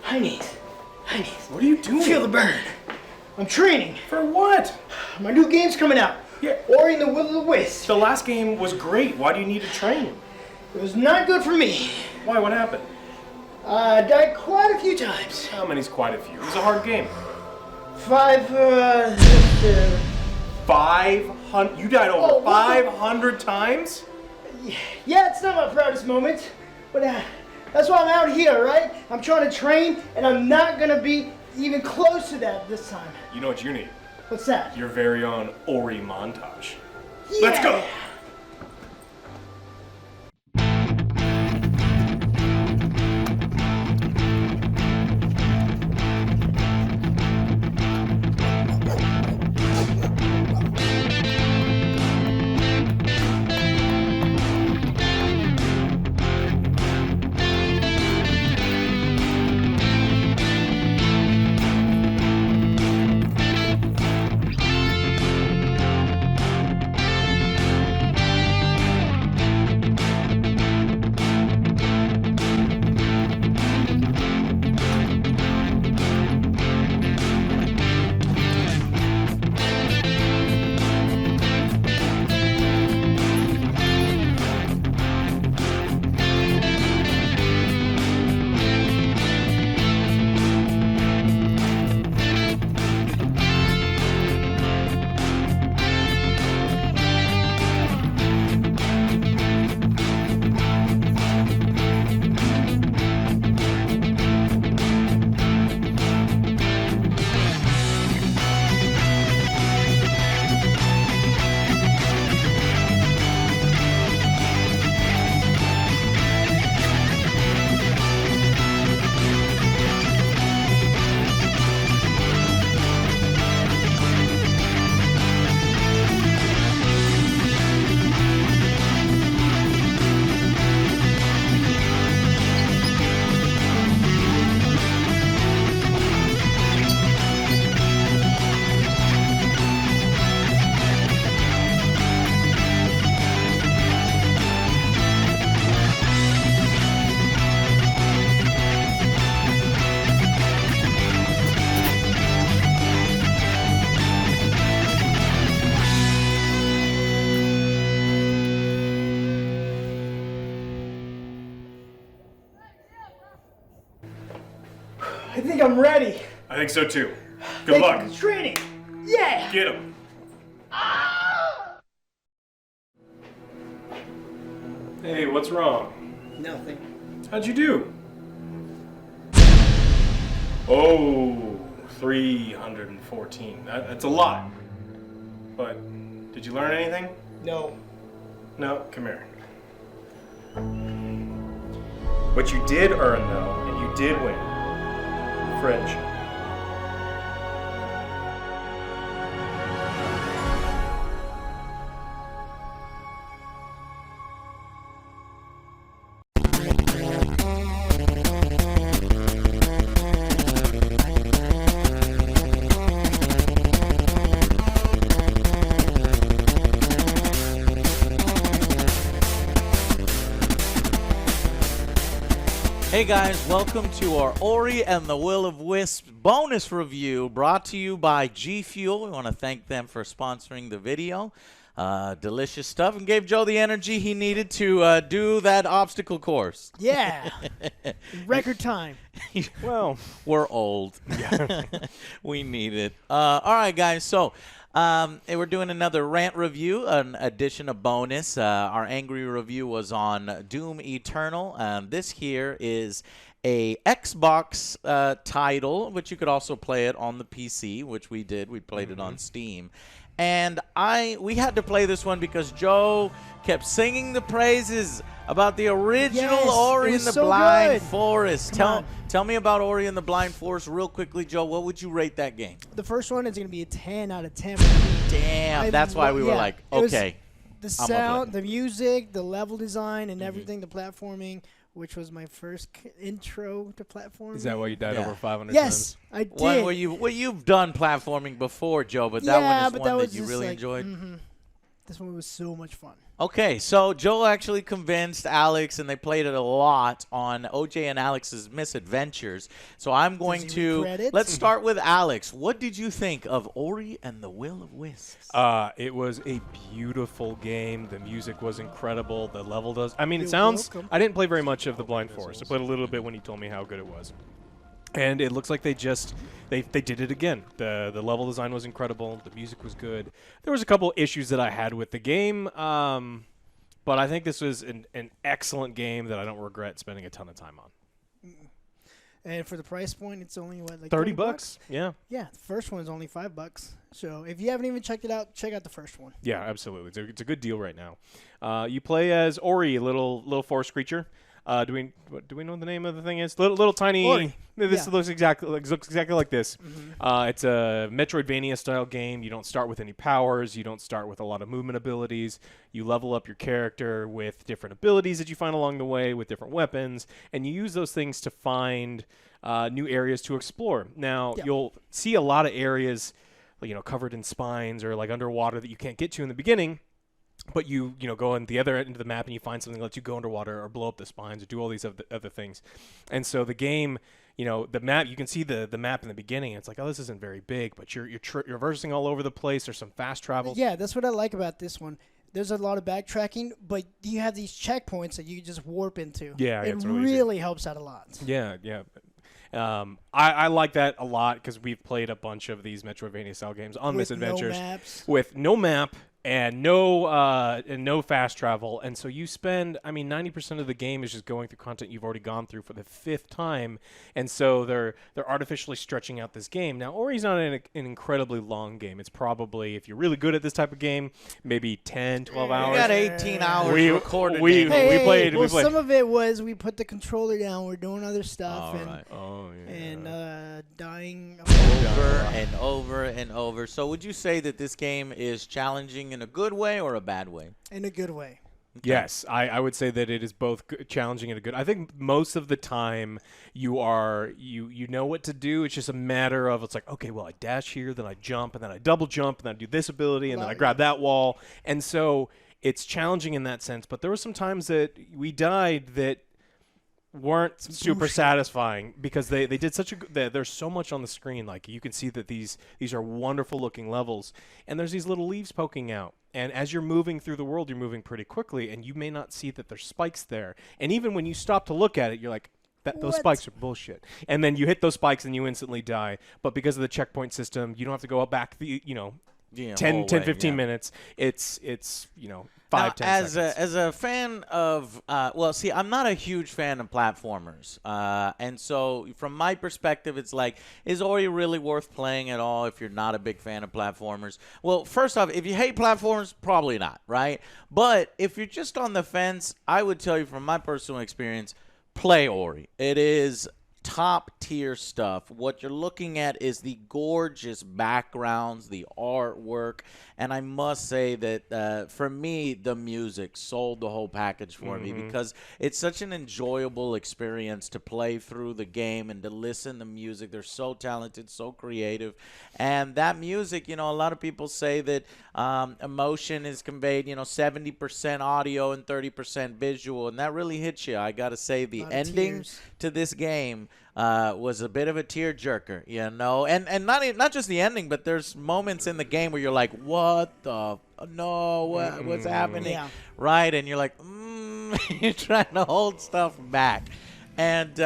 I need. What are you doing? Feel the burn. I'm training. For what? My new game's coming out. Yeah. Ori and the Will of Wisps. The last game was great. Why do you need to train? It was not good for me. Why? What happened? I died quite a few times. How many's quite a few? It was a hard game. 500. 500? You died over 500 times? Yeah, it's not my proudest moment, but that's why I'm out here, right? I'm trying to train, and I'm not gonna be even close to that this time. You know what you need? What's that? Your very own Ori montage. Yeah. Let's go! I think I'm ready. I think so too. Good luck. Thank you for training. Yeah. Get him. Hey, what's wrong? Nothing. How'd you do? Oh, 314. That's a lot. But did you learn anything? No. No, come here. What you did earn, though, and you did win, friendship. Hey guys, welcome to our Ori and the Will of Wisps bonus review brought to you by G Fuel. We want to thank them for sponsoring the video. Delicious stuff, and gave Joe the energy he needed to do that obstacle course. Yeah. Record time. Well, we're old. Yeah. We need it. All right, guys, so we're doing another rant review, an addition, a bonus. Our angry review was on Doom Eternal. This here is a Xbox title, which you could also play it on the PC, which we did. We played it on Steam. And we had to play this one because Joe kept singing the praises about the original Ori and the Blind Forest. Tell me about Ori and the Blind Forest real quickly, Joe. What would you rate that game? The first one is going to be a 10 out of 10. Damn, that's why we were like, okay. The sound, the music, the level design, and everything, the platforming, which was my first intro to platforming. Is that why you died over 500 times? Yes, I did. Well, you've done platforming before, Joe, but that one is one that you really enjoyed. This one was so much fun. Okay, so Joe actually convinced Alex, and they played it a lot on OJ and Alex's Misadventures. So I'm going Does he to regret it? let's start with Alex. What did you think of Ori and the Will of Wisps? It was a beautiful game. The music was incredible. The level does. I mean, it You're sounds. welcome. I didn't play very much of the Blind Forest. I played a little bit when he told me how good it was. And it looks like they did it again. The level design was incredible. The music was good. There was a couple issues that I had with the game, but I think this was an excellent game that I don't regret spending a ton of time on. And for the price point, it's only what, like $30? Yeah. Yeah, the first one is only $5. So if you haven't even checked it out, check out the first one. Yeah, absolutely. It's a good deal right now. You play as Ori, a little forest creature. Do we know what the name of the thing is? Little tiny. Ori. This Yeah. looks exactly like this. It's a Metroidvania style game. You don't start with any powers. You don't start with a lot of movement abilities. You level up your character with different abilities that you find along the way, with different weapons, and you use those things to find new areas to explore. Now you'll see a lot of areas, covered in spines or like underwater that you can't get to in the beginning. But you go on the other end of the map and you find something that lets you go underwater or blow up the spines or do all these other things. And so the game, the map, you can see the map in the beginning. It's like, oh, this isn't very big, but you're traversing all over the place. There's some fast travel. Yeah, that's what I like about this one. There's a lot of backtracking, but you have these checkpoints that you just warp into. Yeah, it it's really really helps out a lot. Yeah. I like that a lot because we've played a bunch of these Metroidvania style games on Misadventures no maps. with no map and no fast travel, and so you spend 90% of the game is just going through content you've already gone through for the 5th time, and so they're artificially stretching out this game. Now Ori's not an incredibly long game. It's probably, if you're really good at this type of game, maybe 10, 12 hours. We got 18 hours recorded. we played. Well, some of it was we put the controller down, we're doing other stuff, and dying over and over and over. So would you say that this game is challenging in a good way or a bad way? in a good way. Okay. Yes, I would say that it is both challenging and good. I think most of the time you know what to do. It's just a matter of, it's like, okay, well, I dash here, then I jump, and then I double jump, and then I do this ability, and then I grab that wall. And so it's challenging in that sense. But there were some times that we died that weren't super satisfying because they did such a there's so much on the screen. Like, you can see that these are wonderful looking levels, and there's these little leaves poking out, and as you're moving through the world, you're moving pretty quickly, and you may not see that there's spikes there, and even when you stop to look at it, you're like, those spikes are bullshit, and then you hit those spikes and you instantly die. But because of the checkpoint system, you don't have to go back 10, 15 minutes. It's 5, 10 seconds. As a fan of, I'm not a huge fan of platformers. And so from my perspective, it's like, is Ori really worth playing at all if you're not a big fan of platformers? Well, first off, if you hate platformers, probably not, right? But if you're just on the fence, I would tell you from my personal experience, play Ori. It is top tier stuff. What you're looking at is the gorgeous backgrounds, the artwork, and I must say that for me, the music sold the whole package for me, because it's such an enjoyable experience to play through the game and to listen to music. They're so talented, so creative, and that music, a lot of people say that emotion is conveyed, 70% audio and 30% visual, and that really hits you. I gotta say, the ending to this game was a bit of a tearjerker, and not just the ending, but there's moments in the game where you're like, what the what's happening, right? And you're like, you're trying to hold stuff back, and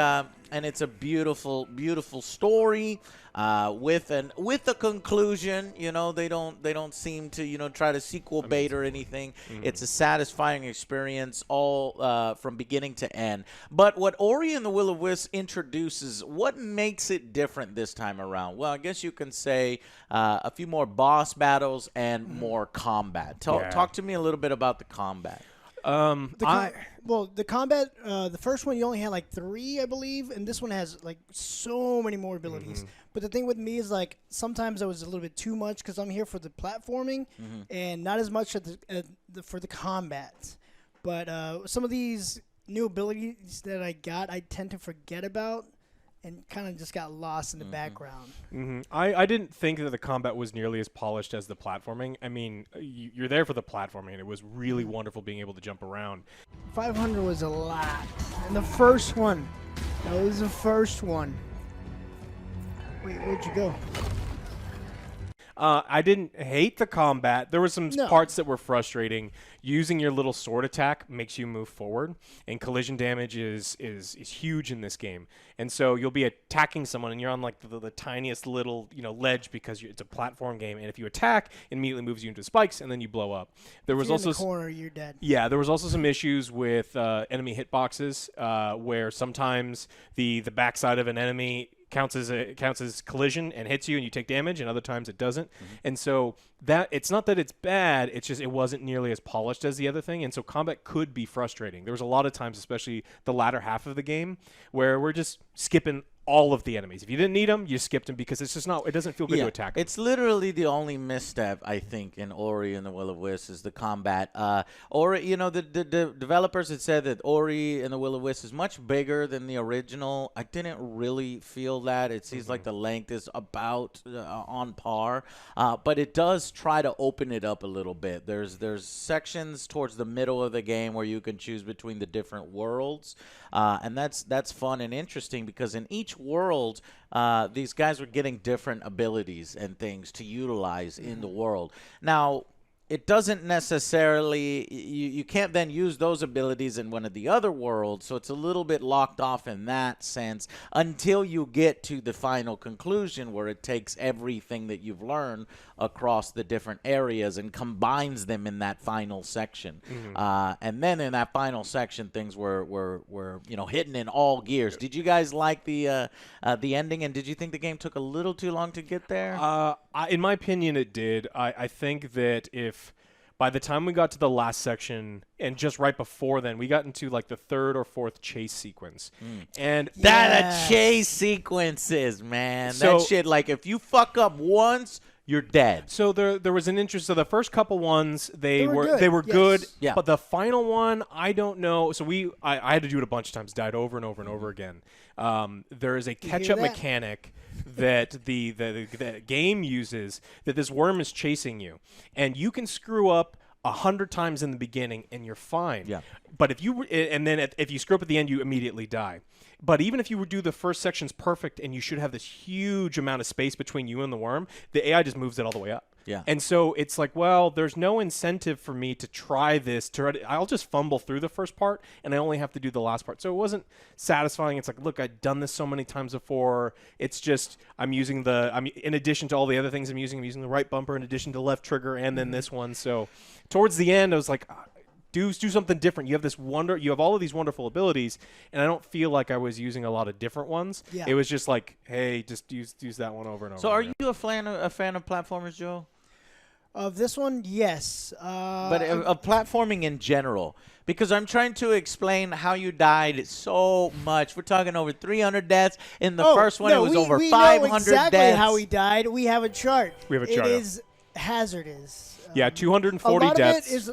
it's a beautiful, beautiful story. With a conclusion, they don't seem to try to sequel bait or anything. It's a satisfying experience all from beginning to end. But what Ori and the Will of Wisps introduces, what makes it different this time around? Well, I guess you can say a few more boss battles and more combat. Talk to me a little bit about the combat. The combat, the first one you only had like 3, I believe, and this one has like so many more abilities. But the thing with me is, like, sometimes it was a little bit too much because I'm here for the platforming and not as much for the combat. But some of these new abilities that I got, I tend to forget about and kind of just got lost in the background. I didn't think that the combat was nearly as polished as the platforming. I mean, you're there for the platforming, and it was really wonderful being able to jump around. 500 was a lot. And the first one, that was the first one. Wait, where'd you go? I didn't hate the combat. There were some No. parts that were frustrating. Using your little sword attack makes you move forward, and collision damage is huge in this game. And so you'll be attacking someone, and you're on like the tiniest little ledge because it's a platform game. And if you attack, it immediately moves you into spikes, and then you blow up. There was You're also in the corner, you're dead. Yeah, there was also some issues with enemy hitboxes where sometimes the backside of an enemy counts as collision and hits you and you take damage, and other times it doesn't. And so that it's not that it's bad, it's just it wasn't nearly as polished as the other thing, and so combat could be frustrating. There was a lot of times, especially the latter half of the game, where we're just skipping all of the enemies. If you didn't need them, you skipped them because it's just not. It doesn't feel good to attack them. It's literally the only misstep I think in Ori and the Will of Wisps is the combat. Ori, the developers had said that Ori and the Will of Wisps is much bigger than the original. I didn't really feel that. It seems like the length is about on par, but it does try to open it up a little bit. There's sections towards the middle of the game where you can choose between the different worlds, and that's fun and interesting because in each world, these guys were getting different abilities and things to utilize in the world. Now, it doesn't necessarily, you can't then use those abilities in one of the other worlds, so it's a little bit locked off in that sense until you get to the final conclusion where it takes everything that you've learned across the different areas and combines them in that final section. And then in that final section, things were hitting in all gears. Did you guys like the ending, and did you think the game took a little too long to get there? In my opinion, it did. I think that if by the time we got to the last section, and just right before then, we got into like the third or fourth chase sequence. And That chase sequences, man. So- that shit, like, if you fuck up once, you're dead. so there was an interest. So the first couple ones, they were were good, they were yes. good. Yeah. But the final one, I don't know. So I had to do it a bunch of times, died over and over and over again. There is a catch-up that? mechanic that the game uses, that this worm is chasing you, and you can screw up 100 times in the beginning and you're fine. Yeah. But if you screw up at the end, you immediately die. But even if you would do the first sections perfect and you should have this huge amount of space between you and the worm, the AI just moves it all the way up. Yeah. And so it's like, well, there's no incentive for me to try this. I'll just fumble through the first part, and I only have to do the last part. So it wasn't satisfying. It's like, look, I've done this so many times before. It's just in addition to all the other things I'm using the right bumper in addition to left trigger and then this one. So towards the end, I was like, do something different. You have all of these wonderful abilities, and I don't feel like I was using a lot of different ones. Yeah. It was just like, hey, just use that one over and over. So are again. you a fan of platformers, Joe? Of this one, yes. But of platforming in general, because I'm trying to explain how you died so much. We're talking over 300 deaths. In the first one, it was over 500 know exactly deaths. how he died. We have a chart. We have a chart, It yeah. is hazardous. Yeah, 240 deaths.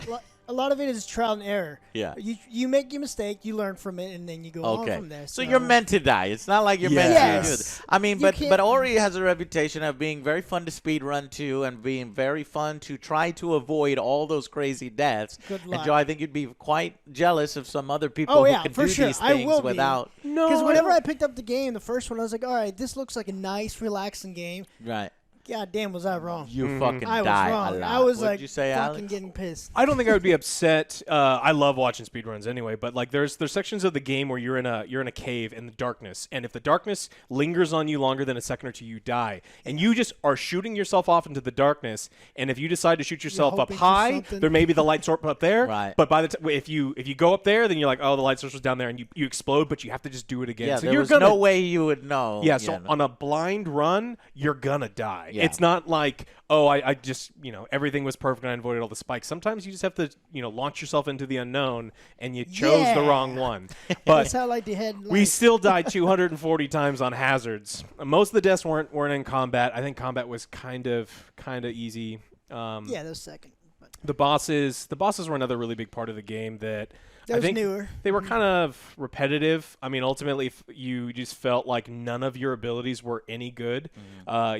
A lot of it is trial and error. Yeah. You make your mistake, you learn from it, and then you go on Okay. from there. So you're meant to die. It's not like you're meant to Yes. do it. I mean, You but can't- Ori has a reputation of being very fun to speed run to and being very fun to try to avoid all those crazy deaths. Good And luck. Joe, I think you'd be quite jealous of some other people Oh, who yeah, can for do sure. these I things will be. without. No, Because I whenever don't- I picked up the game, the first one, I was like, all right, this looks like a nice, relaxing game. Right. God damn, was I wrong? You fucking I was die wrong. a lot. I was What'd like you say, fucking Alex? getting pissed. I don't think I would be upset. I love watching speedruns anyway, but like there's sections of the game where you're in a cave in the darkness, and if the darkness lingers on you longer than a second or two, you die, and you just are shooting yourself off into the darkness. And if you decide to shoot yourself up hoping for high, something. there may be the light source up there. Right. But by the time if you go up there, then you're like, oh, the light source was down there, and you explode, but you have to just do it again. Yeah, so there you're was gonna, no way you would know. Yeah, so no. on a blind run, you're gonna die. Yeah. It's not like, oh, I just, everything was perfect and I avoided all the spikes. Sometimes you just have to, launch yourself into the unknown and you chose the Yeah. wrone one. That's But how I like to head. we still died 240 times on hazards. Most of the deaths weren't in combat. I think combat was kind of easy. Yeah, that was second. But The bosses were another really big part of the game that That was newer. They were kind of repetitive. I mean, ultimately, you just felt like none of your abilities were any good.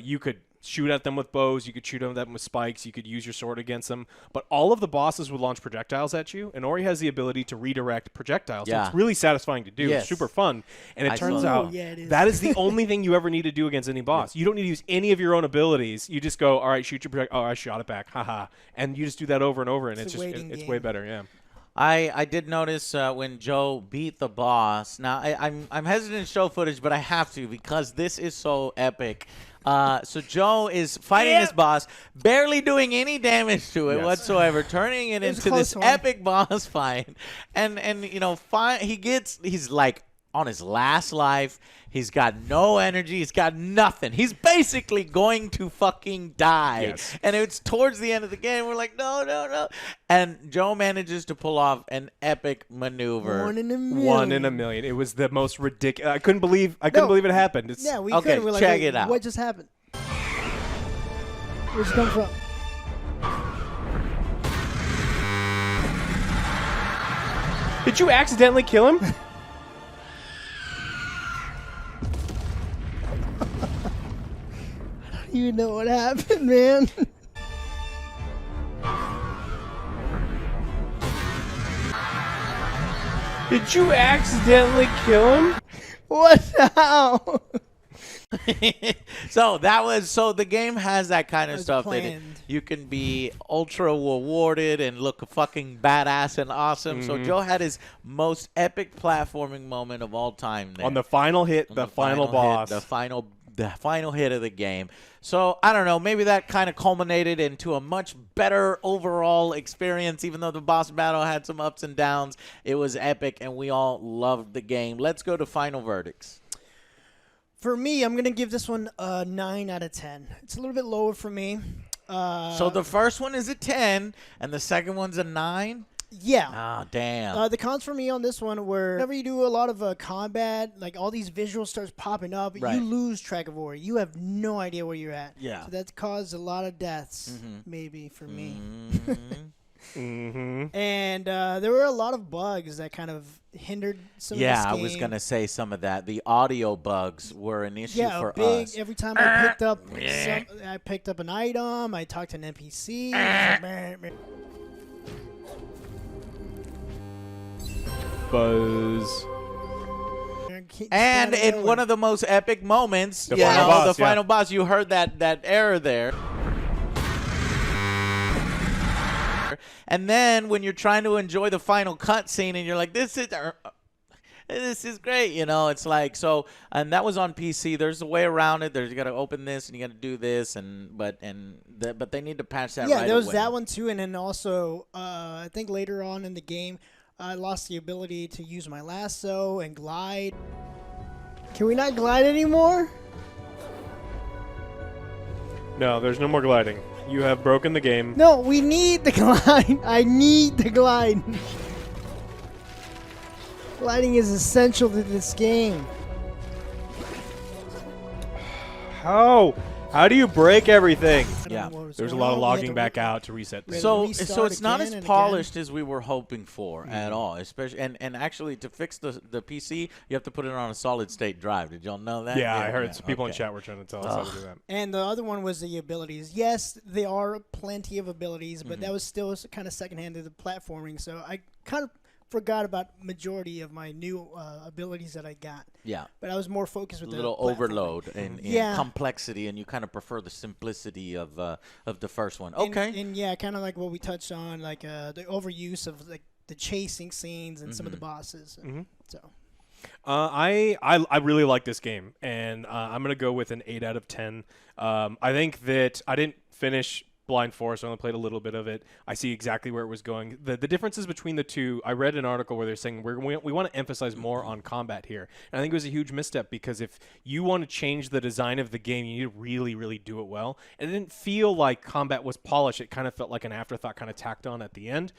You could shoot at them with bows. You could shoot at them with spikes. You could use your sword against them. But all of the bosses would launch projectiles at you, and Ori has the ability to redirect projectiles. Yeah. So it's really satisfying to do. Yes. It's super fun. And it turns saw out it is. that is the only thing you ever need to do against any boss. You don't need to use any of your own abilities. You just go, all right, shoot your projectile. Oh, I shot it back. Haha. And you just do that over and over, and It's it's a just waiting it's game. way better. Yeah. I did notice when Joe beat the boss. Now I'm hesitant to show footage, but I have to because this is so epic. So Joe is fighting this boss, barely doing any damage to it whatsoever, turning it was a into close this one. epic boss fight. And you know, he's like on his last life. He's got no energy. He's got nothing. He's basically going to fucking die. Yes. And it's towards the end of the game. We're like, no, no, no. And Joe manages to pull off an epic maneuver. 1 in a million. 1 in a million. It was the most ridiculous. I couldn't believe it happened. It's, Yeah, we Okay, could. We're like, check wait, it out. What just happened? Where's it come from? Did you accidentally kill him? I don't even know what happened, man. Did you accidentally kill him? What? How? So the game has that kind of was stuff that planned. you can be ultra rewarded and look fucking badass and awesome. So Joe had his most epic platforming moment of all time there. On the final hit, On the final hit, boss. the final hit of the game. So I don't know, maybe that kind of culminated into a much better overall experience. Even though the boss battle had some ups and downs, it was epic and we all loved the game. Let's go to final verdicts. For me, I'm gonna give this one a 9 out of 10. It's a little bit lower for me. So the first one is a 10 and the second one's a 9? Yeah. Ah, damn. The cons for me on this one were whenever you do a lot of combat, like all these visuals starts popping up, Right. you lose track of Ori. You have no idea where you're at. Yeah. So that's caused a lot of deaths, maybe for me. Mm-hmm. And there were a lot of bugs that kind of hindered some of this Yeah, I game. was going to say some of that. The audio bugs were an issue Yeah, for big. us. Every time I picked up an item, I talked to an NPC. Buzz. And in one of the most epic moments, The final boss, the final boss, you heard that error there. And then when you're trying to enjoy the final cutscene and you're like, this is great, you know, it's like, so, and that was on PC. There's a way around it. You got to open this and you got to do this, but they need to patch that right there was away. that one too, and then also I think later on in the game, I lost the ability to use my lasso and glide. Can we not glide anymore? No, there's no more gliding. You have broken the game. No, we need the glide. I need the glide. Gliding is essential to this game. How do you break everything? I don't Yeah. know what was There's a going lot of on. We had logging to back re- out to reset things. So restart it's not again as and polished as we were hoping for at all. Especially and actually to fix the PC, you have to put it on a solid state drive. Did y'all know that? Yeah, I heard some people in okay. chat were trying to tell us how to do that. And the other one was the abilities. Yes, there are plenty of abilities, but Mm-hmm. that was still kind of secondhand to the platforming. So I kind of forgot about majority of my new abilities that I got. Yeah. But I was more focused with A little the platforming. overload in Yeah. complexity, and you kind of prefer the simplicity of the first one. And- Okay. And yeah, kind of like what we touched on, like the overuse of like the chasing scenes and some of the bosses. So I really like this game, and I'm gonna go with an 8 out of 10. I think that I didn't finish Blind Forest. I only played a little bit of it. I see exactly where it was going. The differences between the two, I read an article where they're saying we want to emphasize more on combat here. And I think it was a huge misstep because if you want to change the design of the game, you need to really, really do it well. And it didn't feel like combat was polished. It kind of felt like an afterthought kind of tacked on at the end.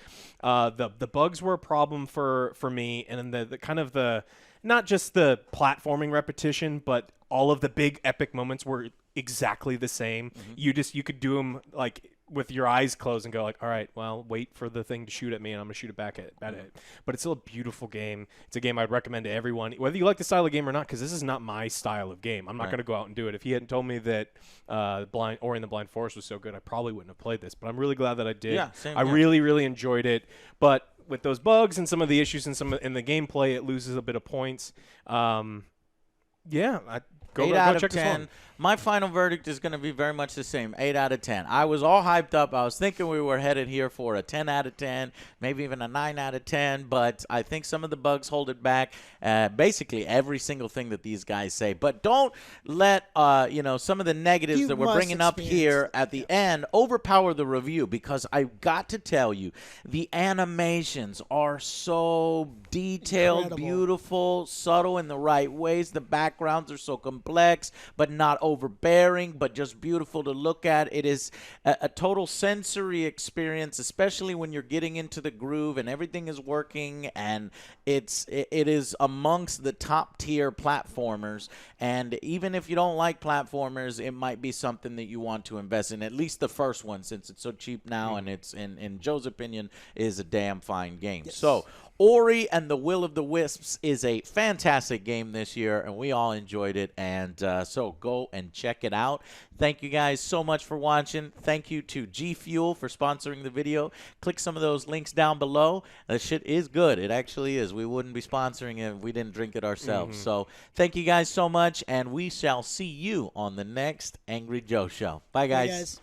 The bugs were a problem for me, and then the kind of the not just the platforming repetition, but all of the big epic moments were exactly the same. You could do them like with your eyes closed and go like, all right, well, wait for the thing to shoot at me and I'm gonna shoot it back at it. But it's still a beautiful game. It's a game I'd recommend to everyone, whether you like the style of game or not, because this is not my style of game. I'm not gonna go out and do it. If he hadn't told me that Ori and the Blind Forest was so good, I probably wouldn't have played this. But I'm really glad that I did. Yeah, same I here. really, really enjoyed it. But with those bugs and some of the issues in the gameplay, it loses a bit of points. Go 8 out of check this 10. one. My final verdict is going to be very much the same, 8 out of 10. I was all hyped up. I was thinking we were headed here for a 10 out of 10, maybe even a 9 out of 10, but I think some of the bugs hold it back. Basically, every single thing that these guys say. But don't let some of the negatives that we're bringing up here at the end overpower the review, because I've got to tell you, the animations are so detailed, Incredible. beautiful, subtle in the right ways. The backgrounds are so complex, but not overbearing, but just beautiful to look at. It is a total sensory experience, especially when you're getting into the groove and everything is working, and it is amongst the top tier platformers. And even if you don't like platformers, it might be something that you want to invest in, at least the first one, since it's so cheap now, and it's in Joe's opinion is a damn fine game. Yes. So Ori and the Will of the Wisps is a fantastic game this year, and we all enjoyed it. And so go and check it out. Thank you guys so much for watching. Thank you to G Fuel for sponsoring the video. Click some of those links down below. The shit is good. It actually is. We wouldn't be sponsoring it if we didn't drink it ourselves. So thank you guys so much, and we shall see you on the next Angry Joe Show. Bye, guys. Hey guys.